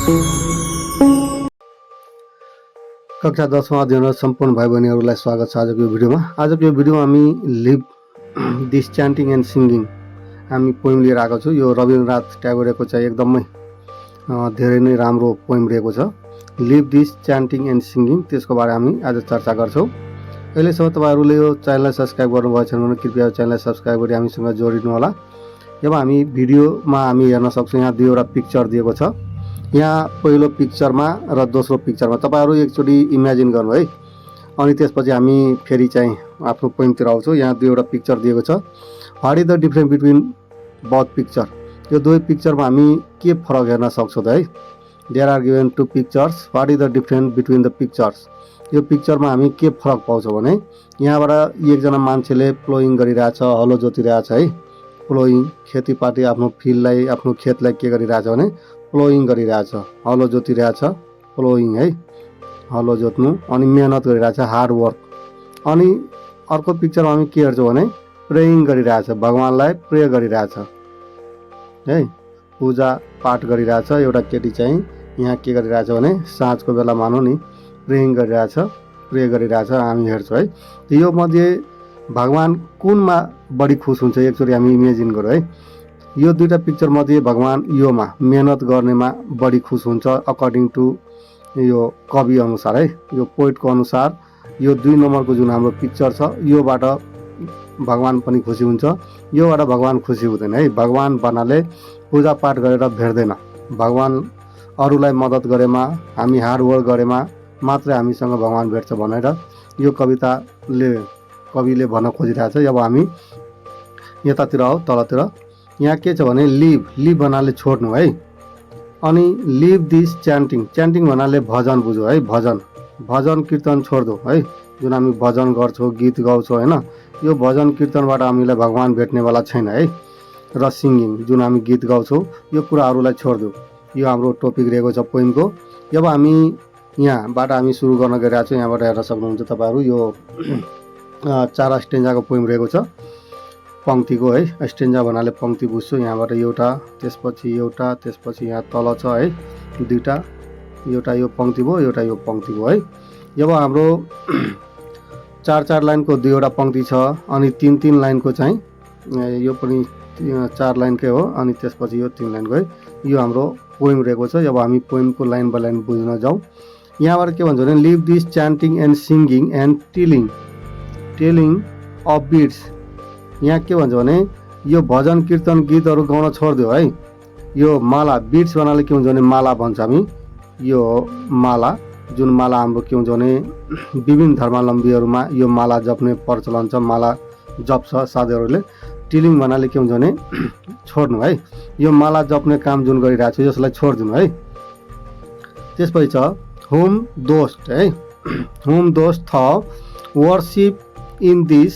कक्षा 10 मा अध्ययनरत सम्पूर्ण भाइ बहिनीहरूलाई स्वागत छ आजको भिडियोमा। आजको भिडियोमा हामी live this chanting and singing हामी पोइम लिएर आएको छु। यो रविन्द्रनाथ ट्यागोरको चाहिँ एकदमै धेरै नै राम्रो पोइम रहेको छ। Live this chanting and singing, त्यसको बारे हामी आज चर्चा गर्छौँ। अहिलेसम्म तपाईँहरूले यो च्यानललाई सब्सक्राइब गर्नुभएको छैन भने कृपया च्यानललाई सब्सक्राइब गरी हामीसँग जोडिनु होला। अब हामी भिडियोमा हामी हेर्न सक्छौँ, यहाँ दुईवटा पिक्चर दिएको छ। यहाँ पहिलो पिक्चरमा र दोस्रो पिक्चरमा तपाईँहरू एकचोटि इमेजिन गर्नु है, अनि त्यसपछि हामी फेरि चाहिँ आफ्नो पोइमतिर आउँछौँ। यहाँ दुईवटा पिक्चर दिएको छ। What is the difference between both picture, यो दुवै पिक्चरमा हामी के फरक हेर्न सक्छौँ त है। There are given two pictures, what is the difference between the pictures, यो पिक्चरमा हामी के फरक पाउँछौँ भने यहाँबाट एकजना मान्छेले प्लोइङ गरिरहेछ, हलो जोतिरहेछ है। प्लोइङ खेतीपाती आफ्नो फिल्डलाई आफ्नो खेतलाई के गरिरहेछ भने प्लोइङ गरिरहेछ, हलो जोतिरहेछ, प्लोइङ है, हलो जोत्नु, अनि मेहनत गरिरहेछ, हार्ड वर्क। अनि अर्को पिक्चरमा हामी के हेर्छौँ भने प्रेइङ गरिरहेछ, भगवानलाई प्रे गरिरहेछ है, पूजा पाठ गरिरहेछ। एउटा केटी चाहिँ यहाँ के गरिरहेछ भने साँझको बेला मानौँ नि प्रेइङ गरिरहेछ, प्रे गरिरहेछ हामी हेर्छौँ है। यो मध्ये भगवान कुनमा बढी खुस हुन्छ एकचोटि हामी इमेजिन गरौँ है। यो दुईटा पिक्चर मध्ये भगवान योमा मेहनत गर्नेमा बढी खुस हुन्छ अकर्डिङ टु यो कवि अनुसार है, यो पोइटको अनुसार। यो 2 नम्बरको जुन हाम्रो पिक्चर छ योबाट भगवान पनि खुसी हुन्छ, योबाट भगवान खुसी हुँदैन है। भगवान भन्नाले पूजापाठ गरेर भेट्दैन, भगवान अरूलाई मद्दत गरेमा, हामी हार्डवर्क गरेमा मात्रै हामीसँग भगवान भेट्छ भनेर यो कविले भन्न खोजिरहेछ। अब हामी यतातिर आऊ, तलतिर। यहाँ के छ भने लिभ भन्नाले छोड्नु है, अनि लिभ दिस च्यान्टिङ, च्यान्टिङ भन्नाले भजन बुझ्यो है, भजन कीर्तन छोड्दो है। जुन हामी भजन गर्छौँ, गीत गाउँछौँ होइन, यो भजन कीर्तनबाट हामीलाई भगवान भेट्नेवाला छैन है। र सिङ्गिङ जुन हामी गीत गाउँछौँ यो कुराहरूलाई छोड्दो, यो हाम्रो टपिक रहेको छ पोइमको। अब हामी यहाँबाट हामी सुरु गर्न गइरहेको छौँ। यहाँबाट हेर्न सक्नुहुन्छ तपाईँहरू यो 4 स्टेन्जाको पोइम रहेको छ, पङ्क्तिको है। स्टेन्जा भन्नाले पङ्क्ति बुझ्छु। यहाँबाट एउटा, त्यसपछि एउटा, त्यसपछि यहाँ तल छ है दुईवटा, एउटा यो पङ्क्ति भयो, एउटा यो पङ्क्ति भयो है। अब हाम्रो 4 लाइनको दुईवटा पङ्क्ति छ, अनि 3 लाइनको चाहिँ यो पनि 4 लाइनकै हो, अनि त्यसपछि यो 3 लाइनको है। यो हाम्रो पोइम रहेको छ। अब हामी पोइमको लाइन बाई लाइन बुझ्न जाउँ। यहाँबाट के भन्छ भने live this chanting and singing and telling of beads, यहाँ के भन्छ भने यो भजन कीर्तन गीतहरू गाउन छोडिदियो है। यो माला, बिट्स भन्नाले के हुन्छ भने माला भन्छ हामी। यो माला, जुन माला हाम्रो के हुन्छ भने विभिन्न धर्मावलम्बीहरूमा यो माला जप्ने प्रचलन छ, माला जप्छ साधुहरूले। टिलिङ भन्नाले के हुन्छ भने छोड्नु है, यो माला जप्ने काम जुन गरिरहेको छ यसलाई छोडिदिनु है। त्यसपछि छ हुम दोस्ट है, हुम दोस्ट थ worship in this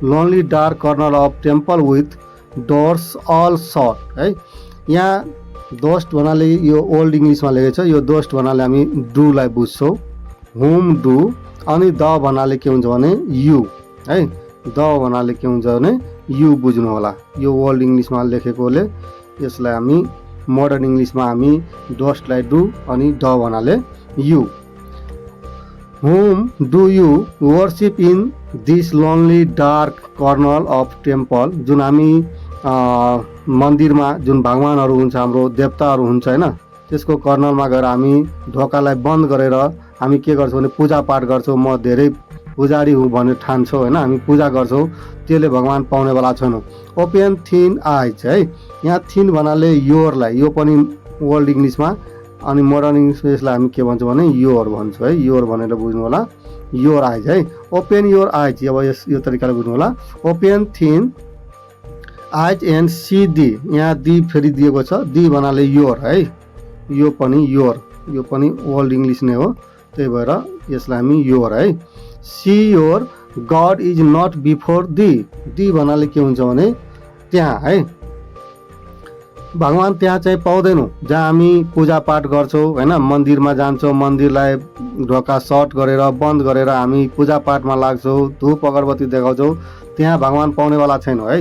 lonely dark corner of temple with डोर्स अल सट है। यहाँ दोस्ट भन्नाले यो ओल्ड इङ्ग्लिसमा लेखेको छ। यो दोस्ट भन्नाले हामी डुलाई बुझ्छौँ, हुम डु, अनि द भन्नाले के हुन्छ भने यु है। द भन्नाले के हुन्छ भने यु बुझ्नु होला। यो ओल्ड इङ्ग्लिसमा लेखेकोले यसलाई हामी मोडर्न इङ्ग्लिसमा हामी दोस्टलाई डु अनि द भन्नाले यु। हुम do you worship in this lonely dark corner of temple, जुन हामी मन्दिरमा जुन भगवानहरू हुन्छ, हाम्रो देवताहरू हुन्छ होइन, त्यसको कर्नरमा गएर हामी ढोकालाई बन्द गरेर हामी के गर्छौँ भने पूजापाठ गर्छौँ। म धेरै पुजारी हुँ भन्ने ठान्छौँ होइन, हामी पूजा गर्छौँ, त्यसले भगवान पाउनेवाला छैनौँ। ओपन थिन आइज है, यहाँ थिन भन्नाले योरलाई, यो पनि ओल्ड इङ्ग्लिसमा, अनि मोडर्न इङ्ग्लिसमा यसलाई हामी के भन्छौँ भने योर भन्छौँ है। योर भनेर बुझ्नु होला, योर आइज है। ओपन योर आइज, अब यो तरिकाले बुझ्नु होला। ओपन थिन आइज एन्ड सी दी, यहाँ दी फेरि दिएको छ, दी भन्नाले योर है, यो पनि योर, यो पनि ओल्ड इङ्ग्लिस नै हो, त्यही भएर यसलाई हामी योर है। See your God is not before thee भन्नाले के हुन्छ भने त्यहाँ है, भगवान त्यहाँ चाहिँ पाउँदैनौँ जहाँ हामी पूजापाठ गर्छौँ होइन, मन्दिरमा जान्छौँ, मन्दिरलाई ढोका सट गरेर बन्द गरेर हामी पूजापाठमा लाग्छौँ, धूप अगरबत्ती देखाउँछौँ, त्यहाँ भगवान पाउनेवाला छैनौँ है।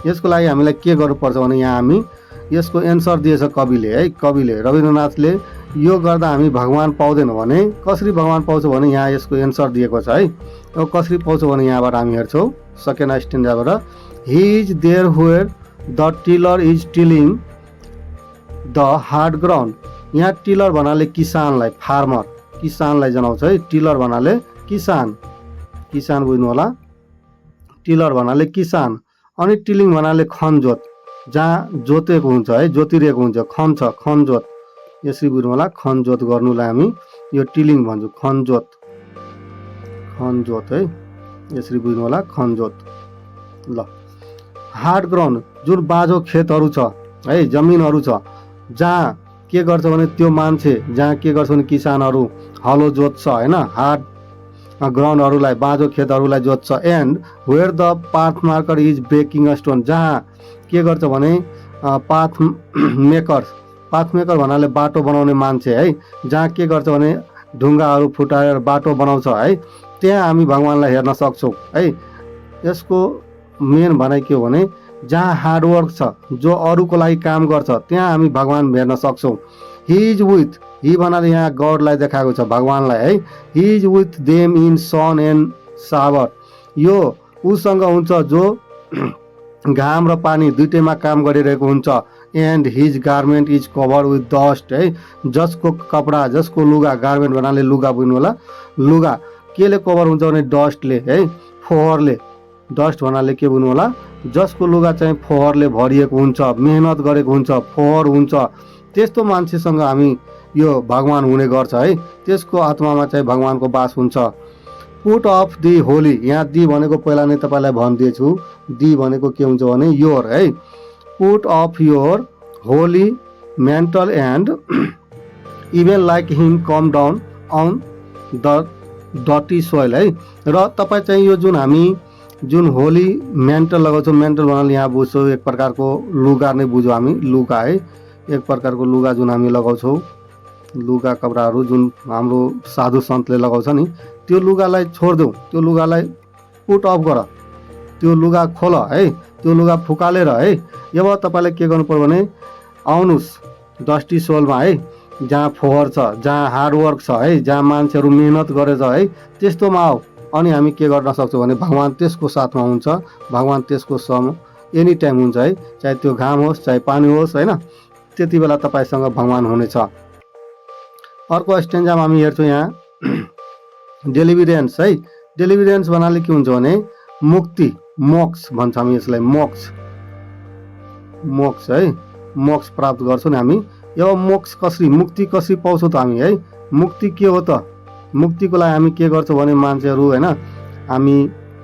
यसको लागि हामीलाई के गर्नुपर्छ भने यहाँ हामी यसको एन्सर दिएछ कविले है। कविले रविन्द्रनाथले यो गर्दा हामी भगवान पाउँदैनौँ भने कसरी भगवान पाउँछौँ भने यहाँ यसको एन्सर दिएको छ है। अब कसरी पाउँछौँ भने यहाँबाट हामी हेर्छौँ सेकेन्ड स्ट्यान्जाबाट, he is there where the tiller is tilling the hard ground. यहाँ टिलर भन्नाले किसानलाई, फार्मर, किसानलाई जनाउँछ है। टिलर भन्नाले किसान, किसान बुझ्नु होला, टिलर भन्नाले किसान। अनि टिलिङ भन्नाले खनजोत, जहाँ जोतेको हुन्छ है, जोतिरहेको हुन्छ, खन्छ, खनजोत, यसरी बुझ्नु होला। खनजोत गर्नुलाई हामी यो टिलिङ भन्छौँ, खनजोत, खनजोत है, यसरी बुझ्नु होला, खनजोत। ल, हार्ड ग्राउन्ड जुन बाँझो खेतहरू छ है, जमिनहरू छ, जहाँ के गर्छ भने त्यो मान्छे, जहाँ के गर्छ भने किसानहरू हलो जोत्छ होइन, हार्ड ग्राउन्डहरूलाई, बाँझो खेतहरूलाई जोत्छ। And where the path maker is breaking a stone, जहाँ के गर्छ भने पाथ मेकर, पाथ मेकर भन्नाले बाटो बनाउने मान्छे है, जहाँ के गर्छ भने ढुङ्गाहरू फुटाएर बाटो बनाउँछ है, त्यहाँ हामी भगवानलाई हेर्न सक्छौँ है। यसको मेन भनाइ के हो भने जहाँ हार्डवर्क छ, जो अरूको लागि काम गर्छ, त्यहाँ हामी भगवान हेर्न सक्छौँ। हि इज विथ, हि भन्नाले यहाँ गडलाई देखाएको छ, भगवानलाई है। He is with them in sun and shower, यो उसँग हुन्छ जो घाम र पानी दुइटैमा काम गरिरहेको हुन्छ। And his garment is covered with dust है, जसको कपडा, जसको लुगा, गार्मेन्ट भन्नाले लुगा बुझ्नु होला, लुगा केले कभर हुन्छ भने डस्टले है, फोहोरले। डस्ट भन्नाले के बुझ्नु होला, जसको लुगा चाहिँ फोहोरले भरिएको हुन्छ, मेहनत गरेको हुन्छ, फोहोर हुन्छ, त्यस्तो मान्छेसँग हामी यो भगवान हुने गर्छ है। त्यसको आत्मामा चाहिँ भगवानको बास हुन्छ। पुट अफ दि होली, यहाँ दि भनेको पहिला नै तपाईँलाई भनिदिएछु, दि भनेको के हुन्छ भने योर है। Put off your holy mantle and even like him come down on the डटी सोइल है। र तपाईँ चाहिँ यो जुन हामी जुन होली मेन्टल लगाउँछौँ, मेन्टल भन्नाले यहाँ बुझ्छौँ एक प्रकारको लुगा नै बुझ्यौँ हामी, लुगा है, एक प्रकारको लुगा जुन हामी लगाउँछौँ, लुगा कपडाहरू जुन हाम्रो साधु सन्तले लगाउँछ नि, त्यो लुगालाई छोडिदेऊ, त्यो लुगालाई पुट अफ गर, त्यो लुगा खोल है, त्यो लुगा फुकालेर है। अब तपाईँलाई के गर्नु पर्यो भने आउनुहोस् डस्टी सोलमा है, जहाँ फोहोर छ, जहाँ हार्डवर्क छ है, जहाँ मान्छेहरू मेहनत गरेछ है, त्यस्तोमा आऊ। अनि हामी के गर्न सक्छौँ भने भगवान त्यसको साथमा हुन्छ, भगवान त्यसको सम एनी टाइम हुन्छ है, चाहे त्यो घाम होस् चाहे पानी होस् होइन, त्यति बेला तपाईँसँग भगवान हुनेछ। अर्को स्ट्यान्जामा हामी हेर्छौँ यहाँ डेलिभरेन्स है। डेलिभरेन्स भन्नाले के हुन्छ भने मुक्ति, मोक्ष भन्छ हामी यसलाई, मोक्ष, मोक्ष है, मोक्ष प्राप्त गर्छौँ नि हामी। अब मोक्ष कसरी, मुक्ति कसरी पाउँछौँ त हामी है। मुक्ति के हो त, मुक्तिको लागि हामी के गर्छौँ भने मान्छेहरू होइन, हामी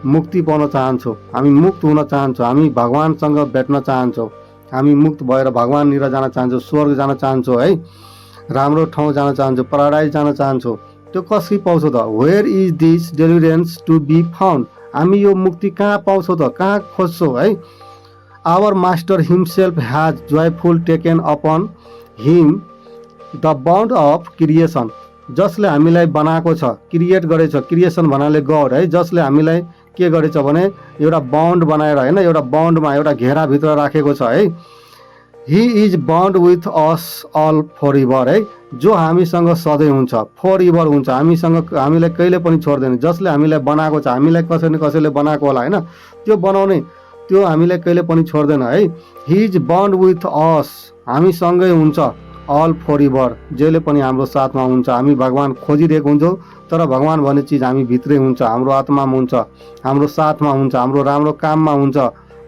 मुक्ति पाउन चाहन्छौँ, हामी मुक्त हुन चाहन्छौँ, हामी भगवानसँग भेट्न चाहन्छौँ, हामी मुक्त भएर भगवाननिर जान चाहन्छौँ, स्वर्ग जान चाहन्छौँ है, राम्रो ठाउँ जान चाहन्छौँ, पाराडाइज जान चाहन्छौँ। त्यो कसरी पाउँछौँ त, where is this deliverance to be found, हामी यो मुक्ति कहाँ पाउँछौँ त, कहाँ खोज्छौँ है। Our master himself has joyful taken upon him the bound of creation, जसले हामीलाई बनाएको छ, क्रिएट गरेछ, क्रिएसन भन्नाले गड है, जसले हामीलाई के गरेछ भने एउटा बाउन्ड बनाएर होइन, एउटा बाउन्डमा, एउटा घेराभित्र राखेको छ है। He is bound with us all forever है, जो हामीसँग सधैँ हुन्छ, फर एभर हुन्छ, हामीसँग, हामीलाई कहिले पनि छोड्दैन। जसले हामीलाई बनाएको छ, हामीलाई कसै न कसैले बनाएको होला होइन, त्यो बनाउने, त्यो हामीलाई कहिले पनि छोड्दैन है। हि इज बाउन्ड विथ अस, हामीसँगै हुन्छ, अल फर एभर, जहिले पनि हाम्रो साथमा हुन्छ। हामी भगवान खोजिरहेको हुन्छौँ, तर भगवान भन्ने चिज हामी भित्रै हुन्छ, हाम्रो आत्मामा हुन्छ, हाम्रो साथमा हुन्छ, हाम्रो राम्रो काममा हुन्छ।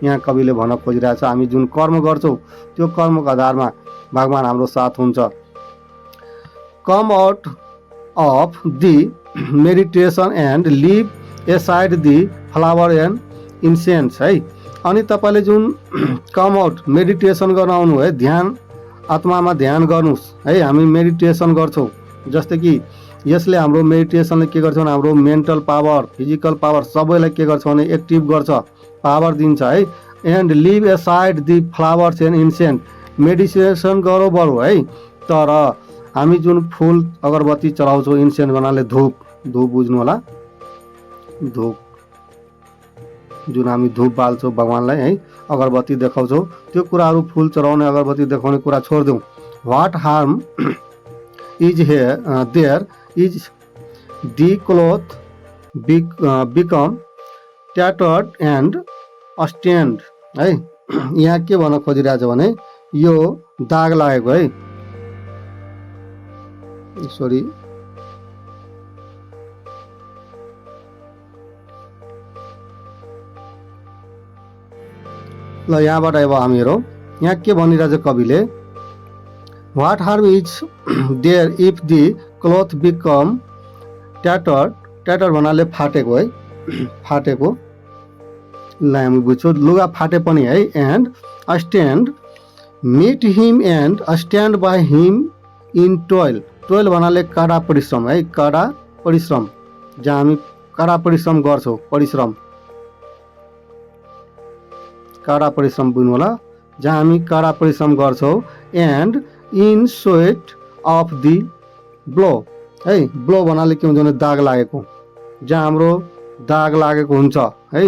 यहाँ कविले भन्न खोजिरहेछ हामी जुन कर्म गर्छौँ त्यो कर्मको आधारमा भगवान हाम्रो साथ हुन्छ। Come out of the meditation and leave aside the flower and incense है। अनि तपाईँले जुन कम आउट मेडिटेसन गर्न आउनु है, ध्यान, आत्मामा ध्यान गर्नुहोस् है। हामी मेडिटेसन गर्छौँ, जस्तै कि यसले हाम्रो मेडिटेसनले के गर्छ भने हाम्रो मेन्टल पावर, फिजिकल पावर सबैलाई के गर्छ भने एक्टिभ गर्छ, पावर दिन्छ है। And leave aside the flowers and incense, meditation गरौँ बरु है, तर हामी जुन फुल अगरबत्ती चलाउँछौँ, इन्सेन्ट भन्नाले धूप, धूप बुझ्नु होला, धूप जुन हामी धूप बाल्छौँ भगवानलाई है, अगरबत्ती देखाउँछौँ, त्यो कुराहरू फुल चढाउने, अगरबत्ती देखाउने कुरा छोडिदेऊ। What harm is here there is the cloth become tattered and stained है। यहाँ के भन्न खोजिरहेको छ भने यो दाग लागेको है, सरी ल यहाँबाट अब हामी हेरौँ यहाँ के भनिरहेछ कविले, what harm is there if the cloth become tattered, tatter भन्नाले फाटेको है, फाटेको ल हामी बुझ्छौँ, लुगा फाटे पनि है, and stand meet him and stand by him in toil, toil भन्नाले कडा परिश्रम है, कडा परिश्रम जहाँ हामी कडा परिश्रम गर्छौँ, परिश्रम कडा परिश्रम बुझ्नु होला, जहाँ हामी कडा परिश्रम गर्छौँ, and in sweat of the blow है, ब्लो भन्नाले के हुन्छ भने दाग लागेको, जहाँ हाम्रो दाग लागेको हुन्छ है,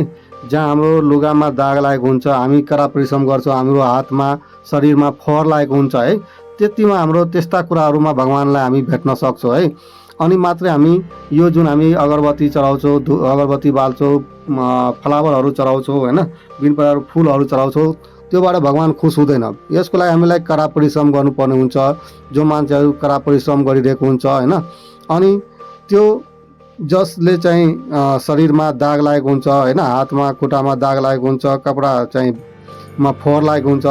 जहाँ हाम्रो लुगामा दाग लागेको हुन्छ, हामी कडा परिश्रम गर्छौँ, हाम्रो हातमा शरीरमा फोहोर लागेको हुन्छ है, त्यतिमा हाम्रो त्यस्ता कुराहरूमा भगवान्लाई हामी भेट्न सक्छौँ है। अनि मात्रै हामी यो जुन हामी अगरबत्ती चढाउँछौँ, अगरबत्ती बाल्छौँ, फ्लावरहरू चढाउँछौँ होइन, विभिन्न प्रकारको फुलहरू चढाउँछौँ, त्योबाट भगवान् खुस हुँदैन। यसको लागि हामीलाई कडा परिश्रम गर्नुपर्ने हुन्छ, जो मान्छेहरू कडा परिश्रम गरिरहेको हुन्छ होइन, अनि त्यो जसले चाहिँ शरीरमा दाग लागेको हुन्छ होइन, हातमा खुट्टामा दाग लागेको हुन्छ, कपडा चाहिँ मा फोहोर लागेको हुन्छ,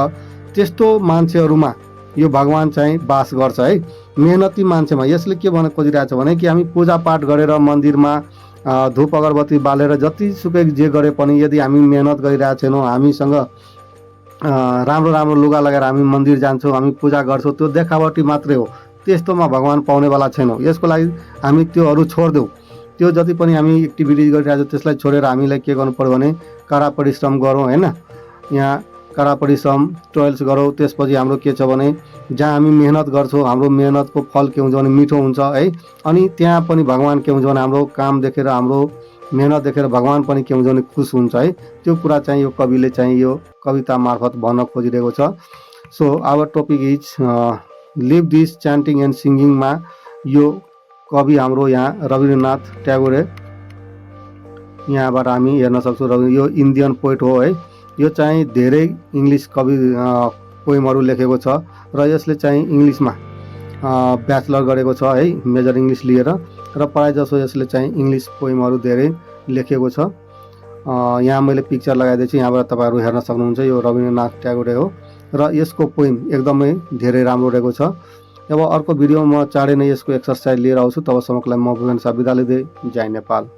त्यस्तो मान्छेहरूमा यो भगवान् चाहिँ बास गर्छ है, मेहनती मान्छेमा। यसले के भन्न खोजिरहेको छ भने कि हामी पूजापाठ गरेर मन्दिरमा धूप अगरबत्ती बालेर जतिसुकै जे गरे पनि यदि हामी मेहनत गरिरहेको छैनौँ, हामीसँग राम्रो राम्रो लुगा लगाएर हामी मन्दिर जान्छौँ, हामी पूजा गर्छौँ, त्यो देखावटी मात्रै हो, त्यस्तोमा भगवान् पाउनेवाला छैनौँ। यसको लागि हामी त्योहरू छोडिदेऊ, त्यो जति पनि हामी एक्टिभिटिज गरिरहेको छौँ त्यसलाई छोडेर हामीलाई के गर्नु पर्यो भने कडा परिश्रम गरौँ होइन, यहाँ कडा परिश्रम टोइल्स गरौँ। त्यसपछि हाम्रो के छ भने जहाँ हामी मेहनत गर्छौँ, हाम्रो मेहनतको फल के हुन्छ भने मिठो हुन्छ है, अनि त्यहाँ पनि भगवान् के हुन्छ भने हाम्रो काम देखेर, हाम्रो मेहनत देखेर भगवान् पनि के हुन्छ भने खुस हुन्छ है। त्यो कुरा चाहिँ यो कविले चाहिँ यो कविता मार्फत भन्न खोजिरहेको छ। So our topic is leave this chanting and सिङ्गिङमा यो कवि हाम्रो यहाँ रविन्द्रनाथ ट्यागोर, यहाँबाट हामी हेर्न सक्छौँ। रवि यो इन्डियन पोइट हो है, यो चाहिँ धेरै इङ्ग्लिस कवि पोइमहरू लेखेको छ र यसले चाहिँ इङ्ग्लिसमा ब्याचलर गरेको छ है, मेजर इङ्ग्लिस लिएर, र प्रायः जसो यसले चाहिँ इङ्ग्लिस पोइमहरू धेरै लेखेको छ। यहाँ मैले पिक्चर लगाइदिएको छु, यहाँबाट तपाईँहरू हेर्न सक्नुहुन्छ। यो रविन्द्रनाथ ट्यागोर हो र यसको पोइम एकदमै धेरै राम्रो रहेको छ। अब अर्को भिडियोमा म चाँडै नै यसको एक्सरसाइज लिएर आउँछु, तबसम्मको लागि म भुवन शाह बिदा लिँदै जय नेपाल।